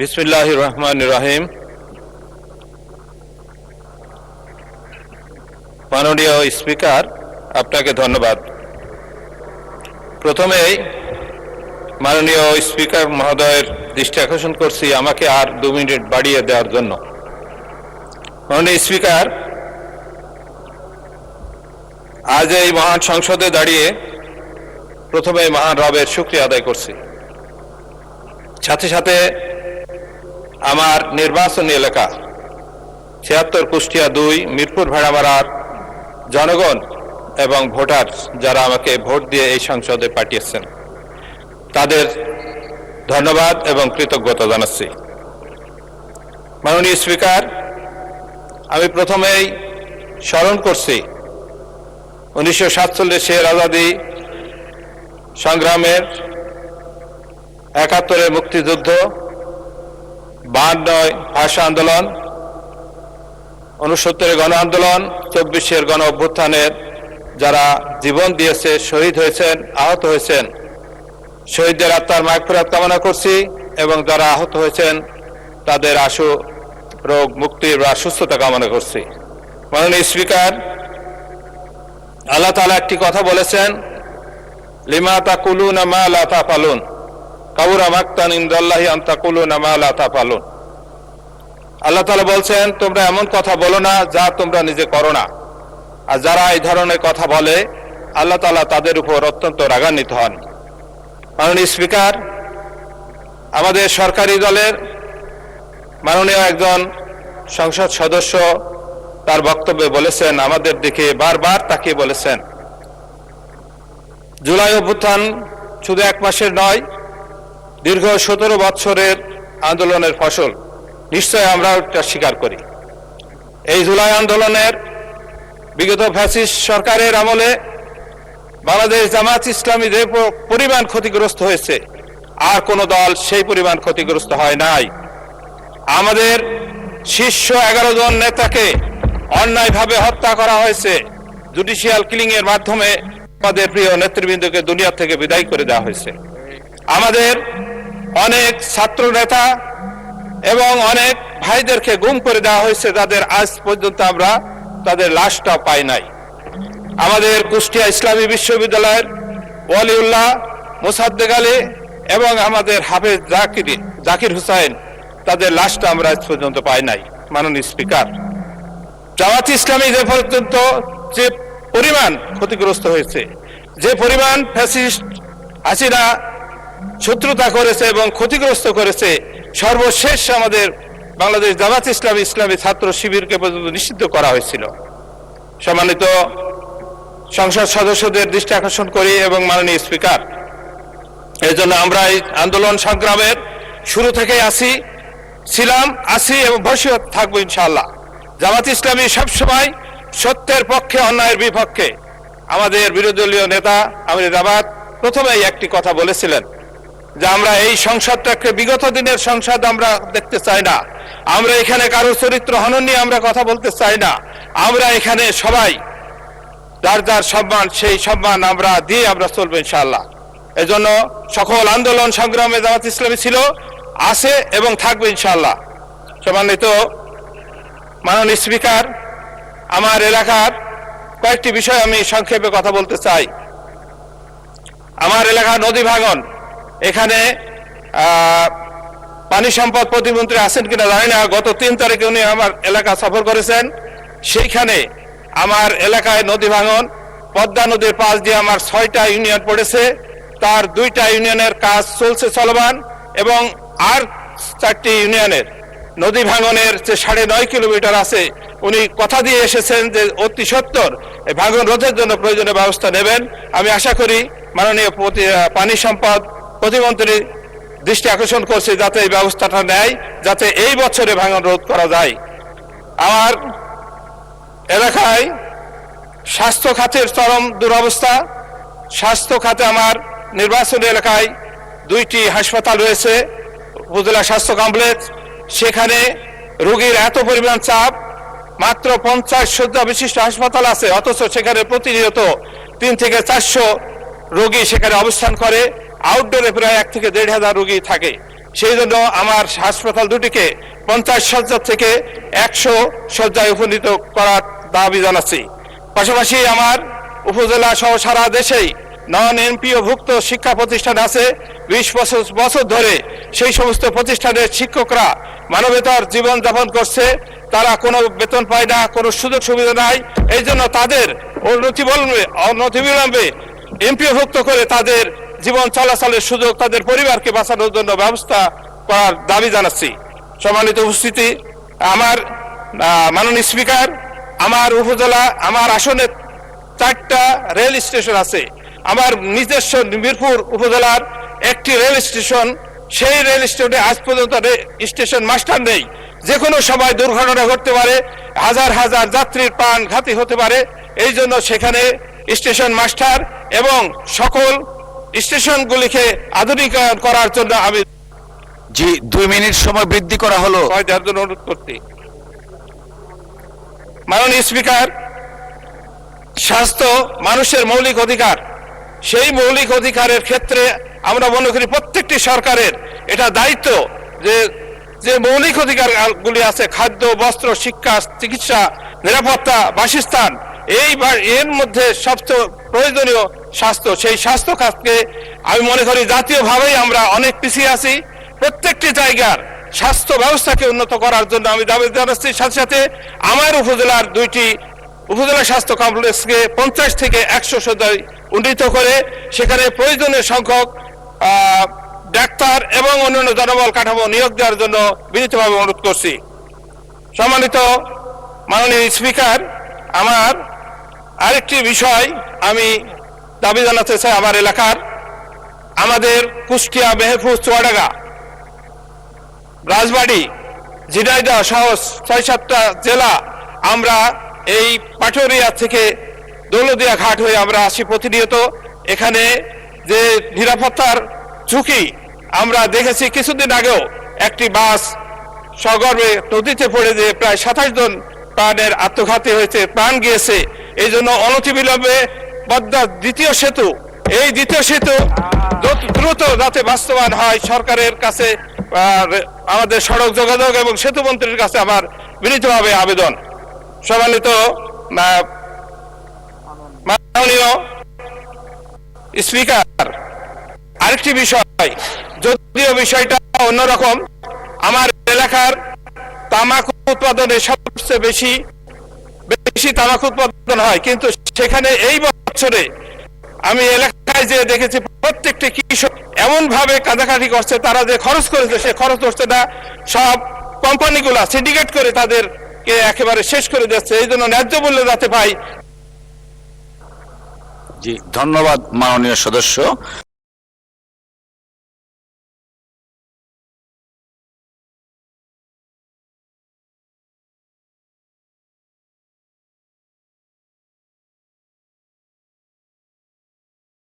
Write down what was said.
বিসমিল্লাহির রহমানির রহিম। মাননীয় স্পিকার, আপনাকে ধন্যবাদ। প্রথমেই মাননীয় স্পিকার মহোদয়ের দৃষ্টি আকর্ষণ করছি আমাকে আর 2 মিনিট বাড়িয়ে দেওয়ার জন্য। মাননীয় স্পিকার, আজ এই মহান সংসদে দাঁড়িয়ে প্রথমে মহান রবের শুকরিয়া আদায় করছি। সাথে সাথে আমার নির্বাচনী এলাকা 76 কুষ্টিয়া 2 মিরপুর ভেড়ামারার জনগণ এবং ভোটার যারা আমাকে ভোট দিয়ে এই সংসদে পাঠিয়েছেন তাদের ধন্যবাদ এবং কৃতজ্ঞতা জানাচ্ছি। মাননীয় স্পিকার, আমি প্রথমেই স্মরণ করছি 1947-এর আজাদী সংগ্রামের, 71-এর মুক্তিযুদ্ধ, 52 ভাষা আন্দোলন, 69-এর গণ আন্দোলন, 24-এর গণ অভ্যুত্থানের যারা জীবন দিয়েছে, শহীদ হয়েছেন, আহত হয়েছেন, শহীদদের আত্মার মাগফিরাত কামনা করছি এবং যারা আহত হয়েছেন তাদের আশু রোগ মুক্তির বা সুস্থতা কামনা করছি। মাননীয় স্পিকার, আল্লাহ তাআলা একটি কথা বলেছেন, লিমা তাকুলুনা মা লা তাফালুন, কাবুরা মাকতান ইনদাল্লাহি আন তাকুলুনা মা লা তাফালুন। আল্লাহ তাআলা বলছেন, তোমরা এমন কথা বলো না যা তোমরা নিজে করো না। আর যারা এই ধরনের কথা বলে আল্লাহ তাআলা তাদের উপর অত্যন্ত রাগান্বিত হন। মাননীয় স্পিকার, আমাদের সরকারি দলের মাননীয় একজন সংসদ সদস্য তার বক্তব্যে বলেছেন, আমাদের দিকে বারবার তাকিয়ে বলেছেন, জুলাই অভ্যুত্থান শুধু 1 মাসের নয়, দীর্ঘ 17 বছরের আন্দোলনের ফসল। নিশ্চয় আমরা এটা স্বীকার করি। এই জুলাই আন্দোলনের বিগত ফ্যাসিস্ট সরকারের আমলে বাংলাদেশ জামাত ইসলামী যে পরিমাণ ক্ষতিগ্রস্ত হয়েছে আর কোন দল সেই পরিমাণ ক্ষতিগ্রস্ত হয় নাই। আমাদের শীর্ষ 11 জন নেতাকে অন্যায়ভাবে হত্যা করা হয়েছে, জুডিশিয়াল কিলিং এর মাধ্যমে আমাদের প্রিয় নেতৃবৃন্দকে দুনিয়া থেকে বিদায় করে দেওয়া হয়েছে। আমাদের অনেক ছাত্র নেতা এবং অনেক ভাইদেরকে গুম করে দেওয়া হয়েছে, যাদের আজ পর্যন্ত আমরা তাদের লাশটাও পাই নাই। আমাদের কুষ্টিয়া ইসলামী বিশ্ববিদ্যালয়ের ওয়ালিউল্লাহ, মোসাদ্দেক আলী এবং আমাদের হাফেজ জাকির হুসাইন, তাদের লাশটা আমরা আজ পর্যন্ত পাই নাই। মাননীয় স্পিকার, জামাত ইসলামী যে পর্যন্ত যে পরিমাণ ক্ষতিগ্রস্ত হয়েছে, যে পরিমাণ ফ্যাসিস্ট হাসিনা শত্রুতা করেছে এবং ক্ষতিগ্রস্ত করেছে, সর্বশেষ আমাদের বাংলাদেশ জামাত ইসলামী ছাত্র শিবিরকে পর্যন্ত নিষিদ্ধ করা হয়েছিল। সম্মানিত সংসদ সদস্যদের দৃষ্টি আকর্ষণ করি এবং মাননীয় স্পিকার, এই জন্য আমরা এই আন্দোলন সংগ্রামের শুরু থেকেই ছিলাম, আছি এবং ভবিষ্যৎ থাকবো ইনশাআল্লাহ। জামাত ইসলামী সবসময় সত্যের পক্ষে, অন্যায়ের বিপক্ষে। আমাদের বিরোধী দলীয় নেতা আমির জামাত প্রথমেই একটি কথা বলেছিলেন যে আমরা এই সংসদটাকে বিগত দিনের সংসদ আমরা দেখতে চাই না। আমরা এখানে কারো চরিত্র হনন নিয়ে আমরা কথা বলতে চাই না। আমরা এখানে সবাই যার যার সম্মান, সেই সম্মান আমরা দিয়ে আমরা চলবো ইনশাআল্লাহ। এজন্য সকল আন্দোলন সংগ্রামে জামাত ইসলামী ছিল, আছে এবং থাকবে ইনশাআল্লাহ। সম্মানিত মাননীয় স্পিকার, আমার এলাকার কয়েকটি বিষয় আমি সংক্ষেপে কথা বলতে চাই। আমার এলাকা নদী ভাঙন, এখানে পানি সম্পদ প্রতিমন্ত্রী আছেন কিনা জানি না, গত 3 তারিখে উনি আমার এলাকা সফর করেছেন। সেইখানে আমার এলাকায় নদী ভাঙন, পদ্মা নদীর পাশ দিয়ে আমার 6টা ইউনিয়ন পড়েছে, তার 2টা ইউনিয়নের কাজ চলছে চলমান এবং আর 4টি ইউনিয়নের নদী ভাঙনের যে 9.5 কিলোমিটার আছে, উনি কথা দিয়ে এসেছেন যে অতি সত্বর এই ভাঙন রোধের জন্য প্রয়োজনীয় ব্যবস্থা নেবেন। আমি আশা করি মাননীয় পানি সম্পদ প্রতিমন্ত্রী দৃষ্টি আকর্ষণ করছে যাতে এই ব্যবস্থাটা নেয়, যাতে এই বছরে ভাঙন রোধ করা যায়। আমার এলাকায় স্বাস্থ্য খাতের চরম দুরবস্থা। স্বাস্থ্য খাতে আমার নির্বাচনী এলাকায় 2টি হাসপাতাল রয়েছে, উপজেলা স্বাস্থ্য কমপ্লেক্স। সেখানে রোগীর এত পরিমাণ চাপ, মাত্র 50 শয্যা বিশিষ্ট হাসপাতাল আছে, অথচ সেখানে প্রতিনিয়ত 3 থেকে 400 রোগী সেখানে অবস্থান করে। আউটডোরে প্রায় 1 থেকে 1.5 হাজার রোগী থাকে। সেই জন্য আমার হাসপাতাল দুটিকে 50 শয্যা থেকে 100 শয্যায় উপনীত করার দাবি জানাচ্ছি। পাশাপাশি আমার উপজেলা সহ সারা দেশেই নন এমপিও ভুক্ত শিক্ষা প্রতিষ্ঠান আছে। 20 বছর ধরে সেই সমস্ত প্রতিষ্ঠানের শিক্ষকরা মানবেতর জীবন যাপন করছে। তারা কোনো বেতন পায় না, কোনো সুযোগ সুবিধা নাই। এই জন্য তাদের অনতিবিলম্বে এমপিও ভুক্ত করে তাদের জীবন চলাচলের সুযোগ, তাদের পরিবারকে বাঁচানোর জন্য ব্যবস্থা করার দাবি জানাচ্ছি। সম্মানিত উপস্থিতি, আমার মাননীয় স্পিকার, আমার উপজেলা, আমার আসনে 4টা রেল স্টেশন আছে। আমার নিজস্ব মিরপুর উপজেলার একটি রেল স্টেশন, সেই রেল স্টেশনে আজ পর্যন্ত স্টেশন মাস্টার নেই। যে কোনো সময় দুর্ঘটনা ঘটতে পারে, হাজার হাজার যাত্রীর প্রাণ ঘাতী হতে পারে। এই জন্য সেখানে স্টেশন মাস্টার এবং সকল স্টেশনগুলিকে আধুনিকায়ন করার জন্য আমি 2 মিনিট সময় বৃদ্ধি করা হলো। দেওয়ার জন্য অনুরোধ করছি। মাননীয় স্পিকার, স্বাস্থ্য মানুষের মৌলিক অধিকার। সেই মৌলিক অধিকারের ক্ষেত্রে আমরা মনে করি প্রত্যেকটি সরকারের এটা দায়িত্ব যে মৌলিক অধিকারগুলি আছে, খাদ্য, বস্ত্র, শিক্ষা, চিকিৎসা, নিরাপত্তা, বাসস্থান, এর মধ্যে সবচেয়ে প্রয়োজনীয় স্বাস্থ্য। সেই স্বাস্থ্য খাতকে আমি মনে করি জাতীয়ভাবেই আমরা অনেক পিছিয়ে আছি। প্রত্যেকটি জায়গার স্বাস্থ্য ব্যবস্থাকে উন্নত করার জন্য আমি দাবি জানাচ্ছি। সাথে সাথে আমার উপজেলার 2টি উপজেলা স্বাস্থ্য কমপ্লেক্সকে 50 থেকে 100 শয্যায় উন্নীত করে সেখানে প্রয়োজনীয় সংখ্যক ডাক্তার এবং অন্যান্য জনবল কাঠামো নিয়োগ দেওয়ার জন্য বিনীতভাবে অনুরোধ করছি। সম্মানিত মাননীয় স্পিকার, আমার আরেকটি বিষয় আমি দাবি জানাতে চাই। আমার এলাকার, আমাদের কুষ্টিয়া, মেহেরপুর, চুয়াডাঙ্গা, রাজবাড়ী, ঝিনাইদহ সহ 6-7টা জেলা, আমরা এই পাটুরিয়া থেকে দৌলতদিয়া ঘাট হয়ে আমরা আসি প্রতিনিয়ত। এখানে যে নিরাপত্তার ঝুঁকি আমরা দেখেছি, কিছুদিন আগেও একটি বাস সগর্বে নদীতে পড়ে যে প্রায় 27 জন প্রাণের আত্মঘাতী হয়েছে, প্রাণ গিয়েছে। এই জন্য অনতিবিলম্বে পদ্মা দ্বিতীয় সেতু, এই দ্বিতীয় সেতু দ্রুত যাতে বাস্তবায়ন হয়, সরকারের কাছে, আমাদের সড়ক যোগাযোগ এবং সেতু মন্ত্রীর কাছে আমার বিনীতভাবে আবেদন। সম্মানিত মাননীয় স্পিকার, আরেকটি বিষয়, যদিও বিষয়টা অন্যরকম, আমার এলাকার তামাক উৎপাদনে সবচেয়ে বেশি তামাক উৎপাদন হয়, কিন্তু সেখানে এই বছরে আমি এলাকায় যে দেখেছি প্রত্যেকটি কৃষক এমন ভাবে কাঁদাকাটি করছে, তারা যে খরচ করেছে সে খরচ করছে না, সব কোম্পানিগুলা সিন্ডিকেট করে তাদেরকে একেবারে শেষ করে দিচ্ছে। এই জন্য ন্যায্য মূল্য যাতে পাই। জি, ধন্যবাদ মাননীয় সদস্য।